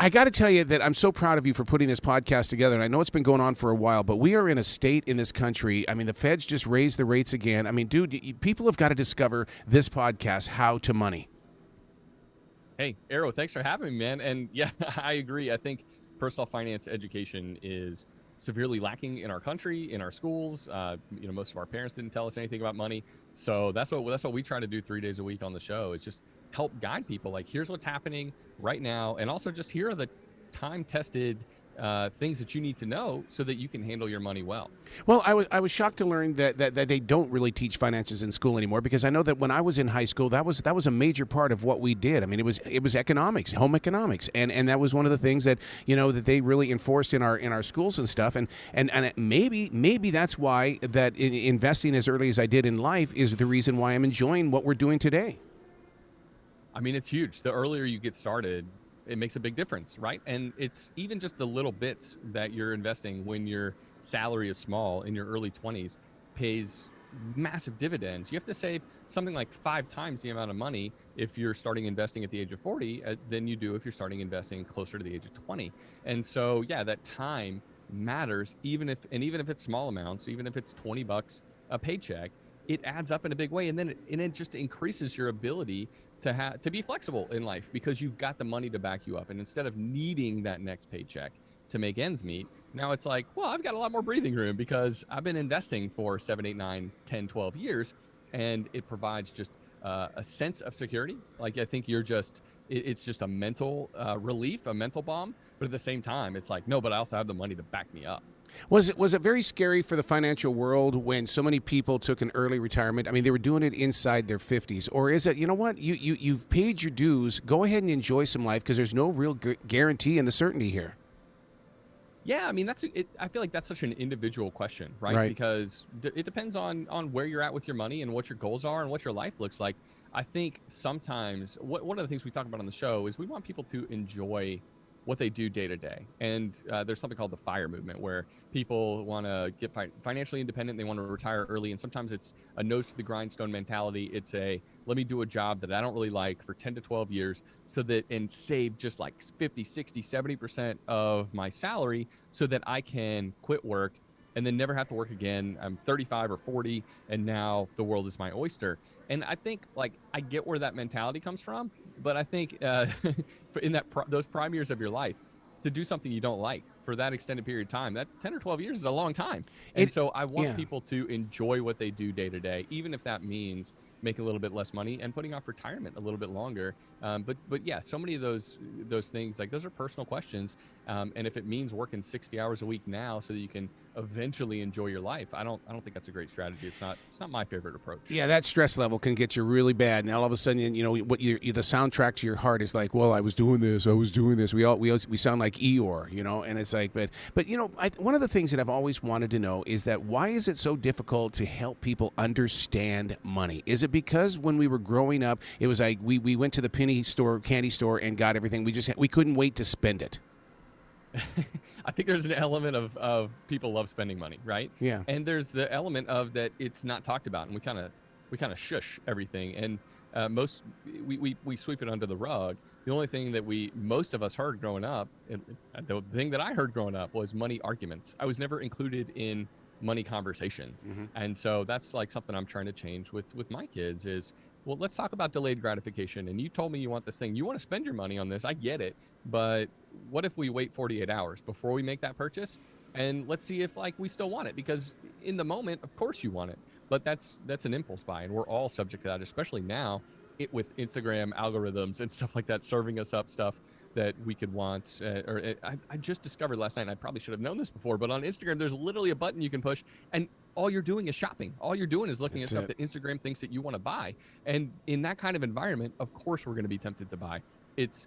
I got to tell you that I'm so proud of you for putting this podcast together. And I know it's been going on for a while, but we are in a state in this country. I mean, the feds just raised the rates again. I mean, dude, people have got to discover this podcast, How to Money. Hey, Arrow, thanks for having me, man. And yeah, I agree. I think personal finance education is severely lacking in our country, in our schools. Most of our parents didn't tell us anything about money. So that's what we try to do 3 days a week on the show, is just help guide people. Like, here's what's happening right now. And also just here are the time-tested things that you need to know so that you can handle your money well. Well, I was shocked to learn that they don't really teach finances in school anymore, because I know that when I was in high school, that was a major part of what we did. I mean, it was economics, home economics, and that was one of the things that that they really enforced in our schools and stuff. And maybe that's why that investing as early as I did in life is the reason why I'm enjoying what we're doing today. I mean, it's huge. The earlier you get started, it makes a big difference, right? And it's even just the little bits that you're investing when your salary is small in your early 20s pays massive dividends. You have to save something like 5 times the amount of money if you're starting investing at the age of 40 than you do if you're starting investing closer to the age of 20. And so, yeah, that time matters, even if it's small amounts, even if it's $20 a paycheck, it adds up in a big way. And then it just increases your ability to be flexible in life, because you've got the money to back you up. And instead of needing that next paycheck to make ends meet, now it's like, well, I've got a lot more breathing room because I've been investing for 7, 8, 9, 10, 12 years, and it provides just a sense of security. Like, I think it's just a mental relief, a mental bomb. But at the same time, it's like, no, but I also have the money to back me up. Was it very scary for the financial world when so many people took an early retirement? I mean, they were doing it inside their 50s. Or is it, you know what, you've paid your dues, go ahead and enjoy some life, because there's no real guarantee in the certainty here? Yeah, I mean, I feel like that's such an individual question, right? Because it depends on where you're at with your money and what your goals are and what your life looks like. I think sometimes one of the things we talk about on the show is we want people to enjoy what they do day to day. And there's something called the FIRE movement, where people want to get financially independent. They want to retire early. And sometimes it's a nose to the grindstone mentality. It's let me do a job that I don't really like for 10 to 12 years and save just like 50, 60, 70% of my salary so that I can quit work and then never have to work again. I'm 35 or 40, and now the world is my oyster. And I think, like, I get where that mentality comes from, but I think in those prime years of your life, to do something you don't like for that extended period of time, that 10 or 12 years is a long time. And so I want people to enjoy what they do day to day, even if that means making a little bit less money and putting off retirement a little bit longer. But yeah, so many of those things, like, those are personal questions. And if it means working 60 hours a week now so that you can eventually enjoy your life, I don't think that's a great strategy. It's not my favorite approach. Yeah, that stress level can get you really bad, and all of a sudden, the soundtrack to your heart is like, well, I was doing this. We sound like Eeyore, and it's like, but one of the things that I've always wanted to know is that why is it so difficult to help people understand money? Is it because when we were growing up, it was like we went to the candy store and got everything. We couldn't wait to spend it? I think there's an element of people love spending money, right? Yeah. And there's the element of that it's not talked about, and we kind of shush everything, and we sweep it under the rug. The only thing that most of us heard growing up, and the thing that I heard growing up, was money arguments. I was never included in money conversations, and so that's like something I'm trying to change with my kids is, well, let's talk about delayed gratification. And you told me you want this thing. You want to spend your money on this. I get it. But what if we wait 48 hours before we make that purchase? And let's see if we still want it. Because in the moment, of course you want it. But that's an impulse buy. And we're all subject to that, especially now with Instagram algorithms and stuff like that serving us up stuff that we could want. I just discovered last night, and I probably should have known this before, but on Instagram, there's literally a button you can push, and all you're doing is shopping. All you're doing is looking at stuff that Instagram thinks that you want to buy. And in that kind of environment, of course, we're going to be tempted to buy. It's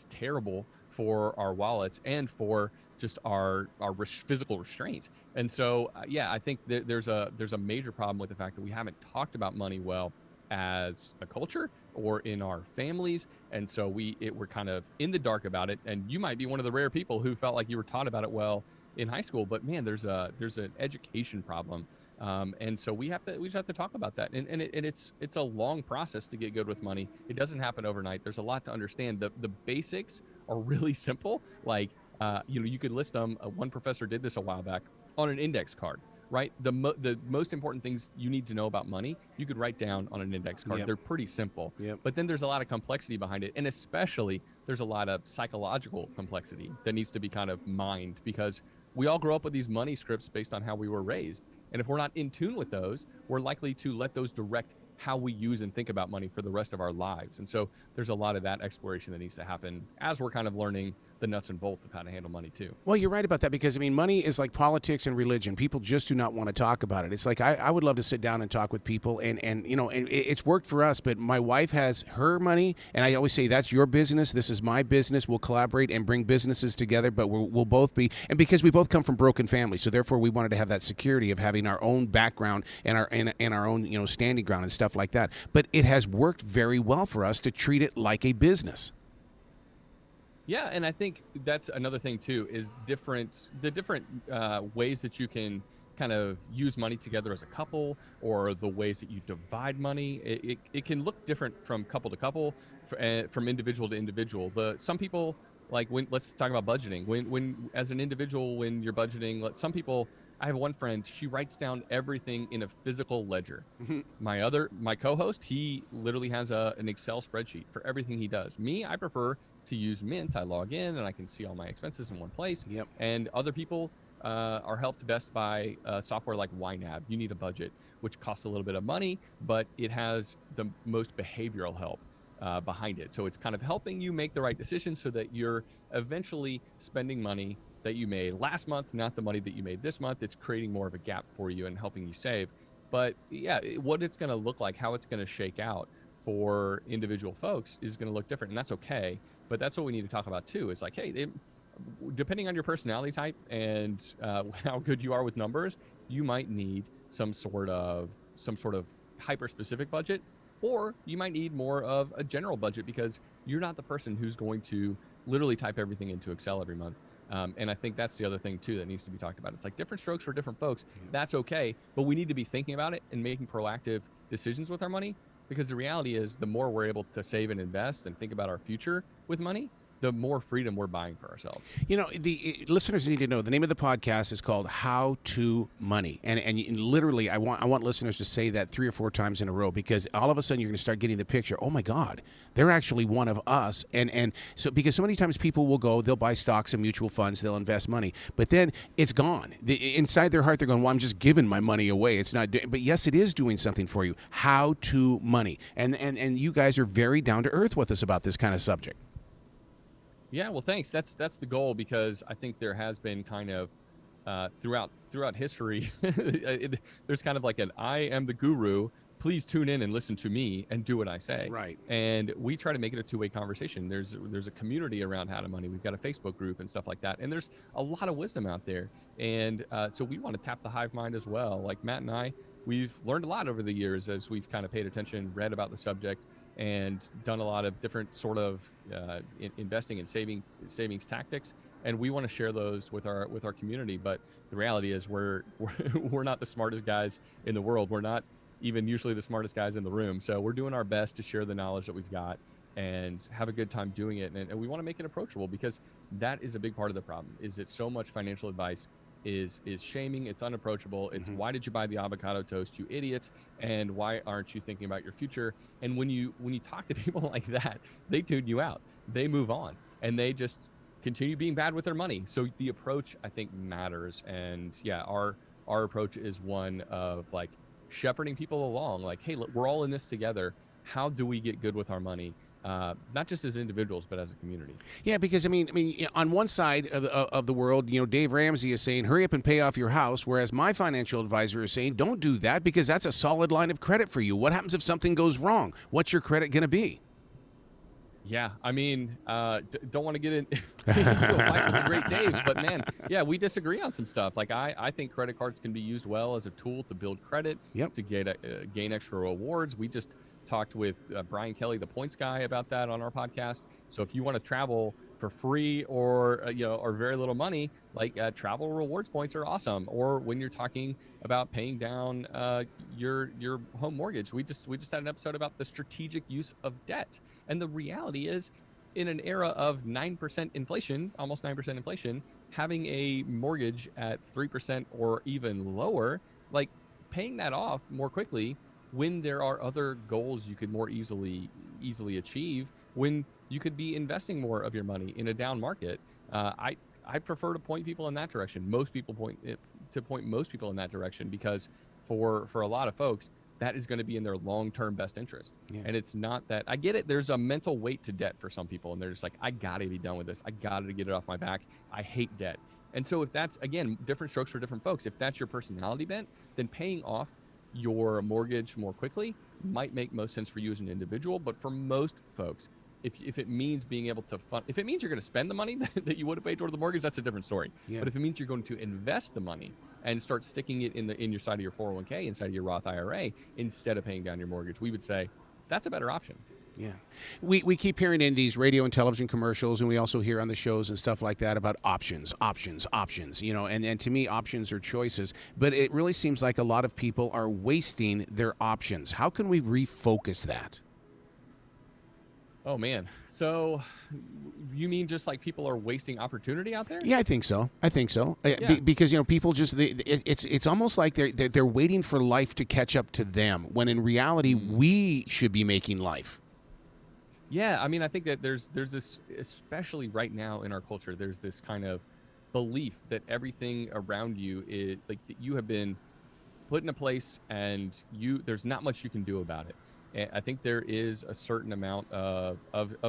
terrible for our wallets and for just our physical restraint. And so, yeah, I think that there's a major problem with the fact that we haven't talked about money well as a culture or in our families. And so we're kind of in the dark about it. And you might be one of the rare people who felt like you were taught about it well in high school, but man, there's an education problem. And so we just have to talk about that. And it's a long process to get good with money. It doesn't happen overnight. There's a lot to understand. The basics are really simple. Like, you could list them. One professor did this a while back on an index card, right? The most important things you need to know about money, you could write down on an index card. Yep. They're pretty simple. Yep. But then there's a lot of complexity behind it, and especially there's a lot of psychological complexity that needs to be kind of mined, because we all grow up with these money scripts based on how we were raised. And if we're not in tune with those, we're likely to let those direct how we use and think about money for the rest of our lives. And so there's a lot of that exploration that needs to happen as we're kind of learning the nuts and bolts of how to handle money too. Well, you're right about that, because I mean, money is like politics and religion. People just do not want to talk about it. It's like I would love to sit down and talk with people, and it's worked for us. But my wife has her money, and I always say, that's your business. This is my business. We'll collaborate and bring businesses together, but we'll both be, and because we both come from broken families, so therefore we wanted to have that security of having our own background and our own standing ground and stuff like that. But it has worked very well for us to treat it like a business. Yeah, and I think that's another thing too, is the different ways that you can kind of use money together as a couple, or the ways that you divide money. It can look different from couple to couple, from individual to individual. Some people, like, let's talk about budgeting. When as an individual, when you're budgeting, some people. I have one friend, she writes down everything in a physical ledger. My co-host, he literally has an Excel spreadsheet for everything he does. Me, I prefer to use Mint. I log in and I can see all my expenses in one place. Yep. And other people are helped best by software like YNAB. You need a budget, which costs a little bit of money, but it has the most behavioral help behind it. So it's kind of helping you make the right decisions so that you're eventually spending money that you made last month, not the money that you made this month. It's creating more of a gap for you and helping you save. But yeah, what it's going to look like, how it's going to shake out for individual folks is going to look different, and that's okay. But that's what we need to talk about too. Is like, hey, depending on your personality type and how good you are with numbers, you might need some sort of hyper specific budget, or you might need more of a general budget, because you're not the person who's going to literally type everything into Excel every month. And I think that's the other thing too that needs to be talked about. It's like different strokes for different folks. That's okay, but we need to be thinking about it and making proactive decisions with our money, because the reality is the more we're able to save and invest and think about our future with money, the more freedom we're buying for ourselves. The listeners need to know the name of the podcast is called How to Money, and literally I want listeners to say that 3 or 4 times in a row, because all of a sudden you're going to start getting the picture. Oh my God, they're actually one of us, and so, because so many times people will go, they'll buy stocks and mutual funds, they'll invest money, but then it's gone. Inside their heart they're going, well, I'm just giving my money away. It's not, but yes, it is doing something for you. How to Money, and you guys are very down to earth with us about this kind of subject. Yeah, well, thanks. That's the goal, because I think there has been kind of throughout history, there's kind of like an I am the guru. Please tune in and listen to me and do what I say. Right. And we try to make it a two-way conversation. There's a community around How to Money. We've got a Facebook group and stuff like that. And there's a lot of wisdom out there. And so we want to tap the hive mind as well. Like Matt and I, we've learned a lot over the years as we've kind of paid attention, read about the subject, and done a lot of different sort of investing and savings tactics, and we want to share those with our community. But the reality is we're not the smartest guys in the world. We're not even usually the smartest guys in the room. So we're doing our best to share the knowledge that we've got and have a good time doing it. And we want to make it approachable, because that is a big part of the problem. Is that so much financial advice is shaming, it's unapproachable, it's why did you buy the avocado toast, you idiots, and why aren't you thinking about your future? And when you talk to people like that, they tune you out, they move on, and they just continue being bad with their money. So the approach, I think, matters. And yeah, our approach is one of like shepherding people along, like, hey, look, we're all in this together. How do we get good with our money? Not just as individuals, but as a community. Yeah, because I mean, on one side of the world, Dave Ramsey is saying, hurry up and pay off your house, whereas my financial advisor is saying, don't do that, because that's a solid line of credit for you. What happens if something goes wrong? What's your credit going to be? Yeah, I mean, don't want to get into a fight with the great Dave, but man, yeah, we disagree on some stuff. Like I think credit cards can be used well as a tool to build credit, to gain extra rewards. We just talked with Brian Kelly, the points guy, about that on our podcast. So if you want to travel for free or or very little money, like travel rewards points are awesome. Or when you're talking about paying down your home mortgage, we just had an episode about the strategic use of debt. And the reality is, in an era of 9% inflation, almost 9% inflation, having a mortgage at 3% or even lower, like paying that off more quickly when there are other goals you could more easily achieve, when you could be investing more of your money in a down market. I prefer to point people in that direction. Most people point most people in that direction, because for a lot of folks, that is going to be in their long-term best interest. Yeah. And it's not that, I get it. There's a mental weight to debt for some people, and they're just like, I got to be done with this. I got to get it off my back. I hate debt. And so if that's, again, different strokes for different folks, if that's your personality bent, then paying off your mortgage more quickly might make most sense for you as an individual. But for most folks, if it means being able to fund, if it means you're going to spend the money that you would have paid toward the mortgage, that's a different story. Yeah. But if it means you're going to invest the money and start sticking it in your side of your 401k, inside of your Roth IRA, instead of paying down your mortgage, we would say that's a better option. Yeah. We keep hearing in these radio and television commercials, and we also hear on the shows and stuff like that about options, you know, and to me, options are choices, but it really seems like a lot of people are wasting their options. How can we refocus that? Oh, man. So you mean just like people are wasting opportunity out there? Yeah, I think so. Yeah. Because, you know, people just, it's almost like they're waiting for life to catch up to them, when in reality, we should be making life. Yeah, I mean, I think that there's this, especially right now in our culture, there's this kind of belief that everything around you is like that you have been put in a place and there's not much you can do about it. And I think there is a certain amount of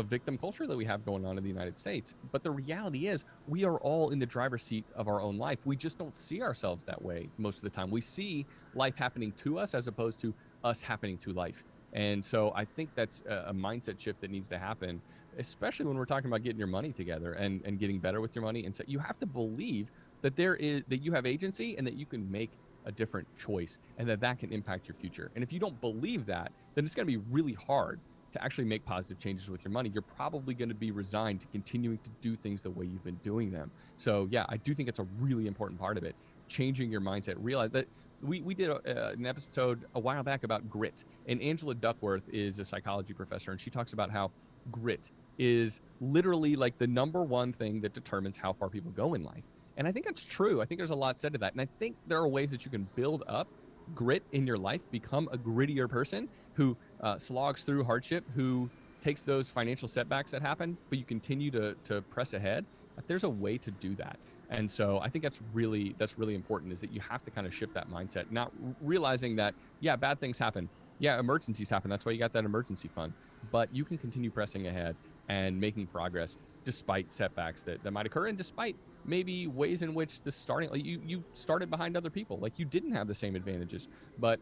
victim culture that we have going on in the United States. But the reality is we are all in the driver's seat of our own life. We just don't see ourselves that way most of the time. We see life happening to us as opposed to us happening to life. And so I think that's a mindset shift that needs to happen, especially when we're talking about getting your money together and getting better with your money. And so you have to believe that that you have agency and that you can make a different choice and that can impact your future. And if you don't believe that, then it's going to be really hard to actually make positive changes with your money. You're probably going to be resigned to continuing to do things the way you've been doing them. So yeah, I do think it's a really important part of it. Changing your mindset. Realize that we did an episode a while back about grit, and Angela Duckworth is a psychology professor, and she talks about how grit is literally like the number one thing that determines how far people go in life. And I think that's true. I think there's a lot said to that. And I think there are ways that you can build up grit in your life, become a grittier person who slogs through hardship, who takes those financial setbacks that happen, but you continue to press ahead. There's a way to do that. And so I think that's really important, is that you have to kind of shift that mindset, not realizing that, yeah, bad things happen. Yeah, emergencies happen. That's why you got that emergency fund. But you can continue pressing ahead and making progress despite setbacks that might occur, and despite maybe ways in which you started behind other people, like you didn't have the same advantages. But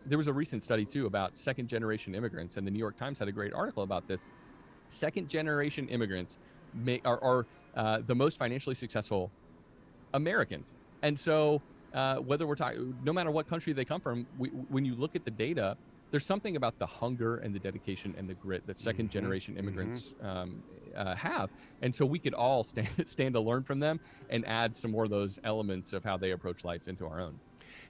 there was a recent study too about second generation immigrants, and the New York Times had a great article about this. Second generation immigrants are the most financially successful Americans. And so whether we're talking, no matter what country they come from, when you look at the data, there's something about the hunger and the dedication and the grit that second generation immigrants have. And so we could all stand to learn from them and add some more of those elements of how they approach life into our own.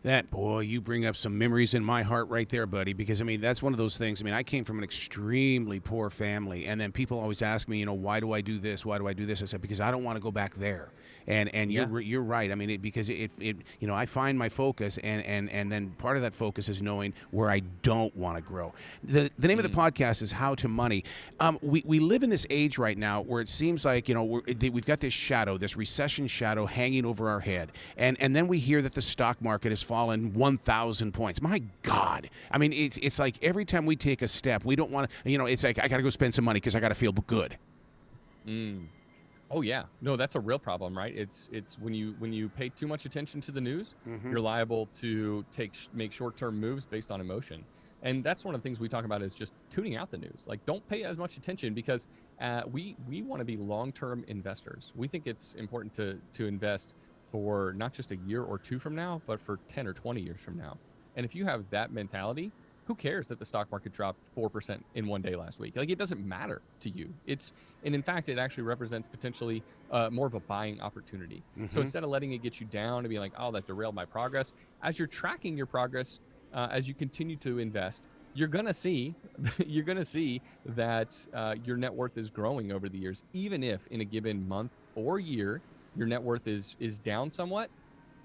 That, boy, you bring up some memories in my heart right there, buddy, because, I mean, that's one of those things. I mean, I came from an extremely poor family, and then people always ask me, you know, why do I do this? Why do I do this? I said, because I don't want to go back there. And Yeah. you're right. I mean, because you know, I find my focus, and then part of that focus is knowing where I don't want to grow. The name of the podcast is How to Money. We live in this age right now where it seems like, you know, we've got this shadow, this recession shadow hanging over our head, and then we hear that the stock market has fallen 1,000 points. My God. I mean, it's like every time we take a step, we don't want to, you know, it's like I got to go spend some money because I got to feel good. Oh yeah, no, that's a real problem, right? It's when you pay too much attention to the news, you're liable to make short-term moves based on emotion, and that's one of the things we talk about is just tuning out the news. Like, don't pay as much attention, because we want to be long-term investors. We think it's important to invest for not just a year or two from now, but for 10 or 20 years from now. And if you have that mentality, who cares that the stock market dropped 4% in one day last week? Like, it doesn't matter to you. And in fact, it actually represents potentially more of a buying opportunity. So instead of letting it get you down and be like, oh, that derailed my progress, as you're tracking your progress, as you continue to invest, you're gonna see you're gonna see that your net worth is growing over the years, even if in a given month or year your net worth is down somewhat.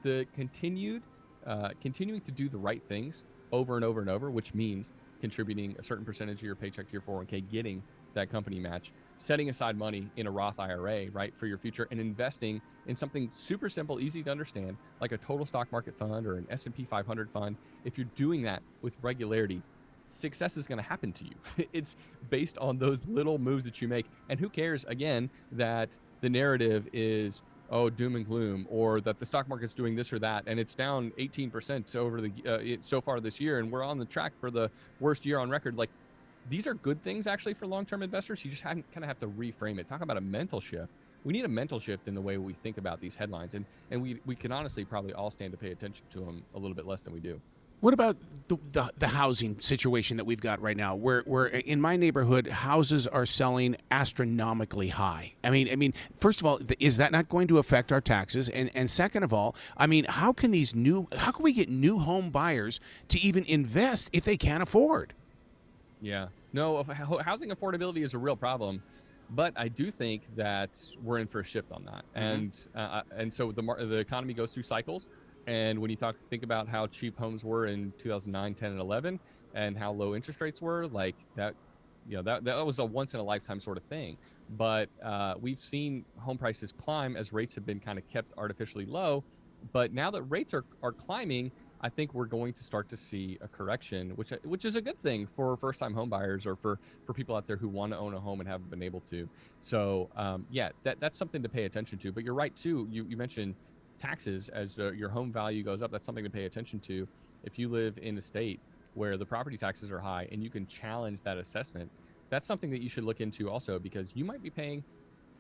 The continuing to do the right things over and over and over, which means contributing a certain percentage of your paycheck to your 401k, getting that company match, setting aside money in a Roth IRA, right, for your future, and investing in something super simple, easy to understand, like a total stock market fund or an S&P 500 fund. If you're doing that with regularity, success is going to happen to you. It's based on those little moves that you make. And who cares, again, that the narrative is, oh, doom and gloom, or that the stock market's doing this or that, and it's down 18% over so far this year, and we're on the track for the worst year on record. Like, these are good things actually for long-term investors. You just kind of have to reframe it. Talk about a mental shift. We need a mental shift in the way we think about these headlines, and we can honestly probably all stand to pay attention to them a little bit less than we do. What about the housing situation that we've got right now, where in my neighborhood houses are selling astronomically high? I mean, first of all, is that not going to affect our taxes? And second of all, I mean, how can we get new home buyers to even invest if they can't afford? Yeah, no, housing affordability is a real problem, but I do think that we're in for a shift on that, and so the economy goes through cycles. And when you think about how cheap homes were in 2009, 10, and 11, and how low interest rates were, like that, that was a once in a lifetime sort of thing. But we've seen home prices climb as rates have been kind of kept artificially low. But now that rates are climbing, I think we're going to start to see a correction, which is a good thing for first-time home buyers, or for people out there who want to own a home and haven't been able to. So yeah, that's something to pay attention to. But you're right too. You mentioned taxes as your home value goes up. That's something to pay attention to. If you live in a state where the property taxes are high and you can challenge that assessment, that's something that you should look into also, because you might be paying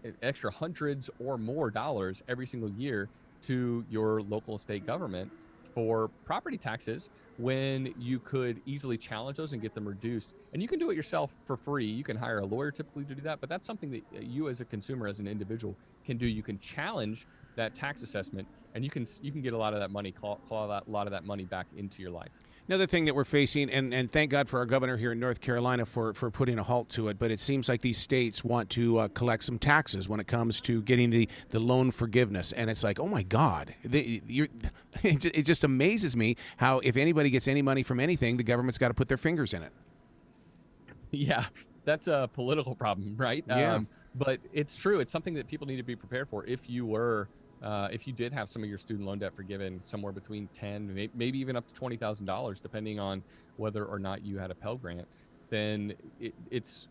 an extra hundreds or more dollars every single year to your local state government for property taxes, when you could easily challenge those and get them reduced. And you can do it yourself for free. You can hire a lawyer typically to do that, but that's something that you as a consumer, as an individual, can do. You can challenge that tax assessment, and you can get a lot of that money, claw a lot of that money back into your life. Another thing that we're facing, and thank God for our governor here in North Carolina for putting a halt to it, but it seems like these states want to collect some taxes when it comes to getting the loan forgiveness. And it's like, oh my God, it just amazes me how if anybody gets any money from anything, the government's got to put their fingers in it. Yeah, that's a political problem, right? Yeah. But it's true. It's something that people need to be prepared for. If you did have some of your student loan debt forgiven, somewhere between $10,000, maybe even up to $20,000, depending on whether or not you had a Pell Grant, then it's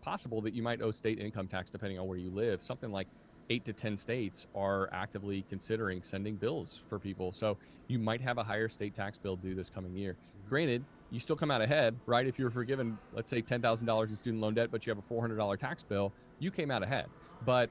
possible that you might owe state income tax depending on where you live. Something like 8 to 10 states are actively considering sending bills for people. So you might have a higher state tax bill due this coming year. Granted, you still come out ahead, right? If you're forgiven, let's say $10,000 in student loan debt, but you have a $400 tax bill, you came out ahead. But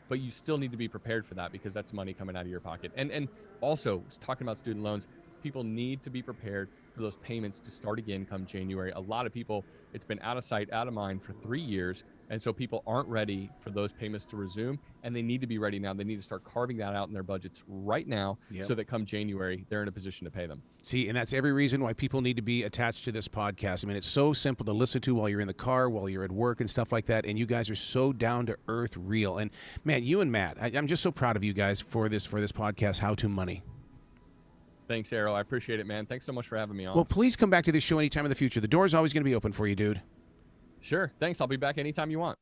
you still need to be prepared for that, because that's money coming out of your pocket. And also, talking about student loans, people need to be prepared for those payments to start again come January. A lot of people, it's been out of sight, out of mind for 3 years. And so people aren't ready for those payments to resume, and they need to be ready now. They need to start carving that out in their budgets right now, so that come January, they're in a position to pay them. See, and that's every reason why people need to be attached to this podcast. I mean, it's so simple to listen to while you're in the car, while you're at work and stuff like that. And you guys are so down to earth, real. And man, you and Matt, I'm just so proud of you guys for this podcast, How to Money. Thanks, Arrow. I appreciate it, man. Thanks so much for having me on. Well, please come back to this show anytime in the future. The door's always going to be open for you, dude. Sure. Thanks. I'll be back anytime you want.